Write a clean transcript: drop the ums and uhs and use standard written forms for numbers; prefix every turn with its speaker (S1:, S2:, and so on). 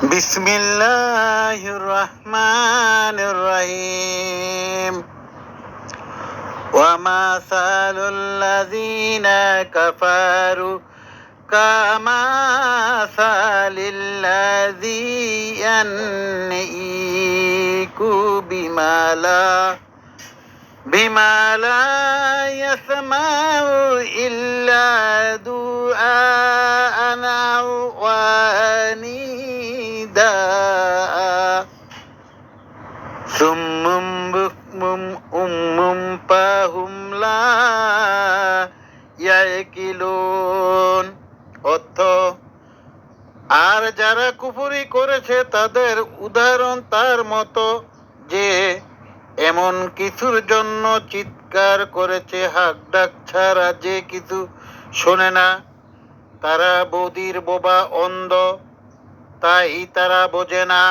S1: বিসমিল্লাহির রহমানির রহিম। ওয়া মাসালুল লাযিনা কাফারু কামাসালিল লাযী ইয়ানঈকু বিমা লা ইয়াসমাউ ইল্লা দুআআন ওয়া নিদাআ সুম্মুম বুকমুম উম্মুম ফাহুম লা ইয়াকিলুন। অর্থ, আর যারা কুফরি করেছে তাদের উদাহরণ তার মতো যে এমন কিছুর জন্য চিৎকার করেছে হাক ডাক ছাড়া যে কিছু শোনে না। তারা বধির, বোবা, অন্ধ, তাই তারা বোঝে না।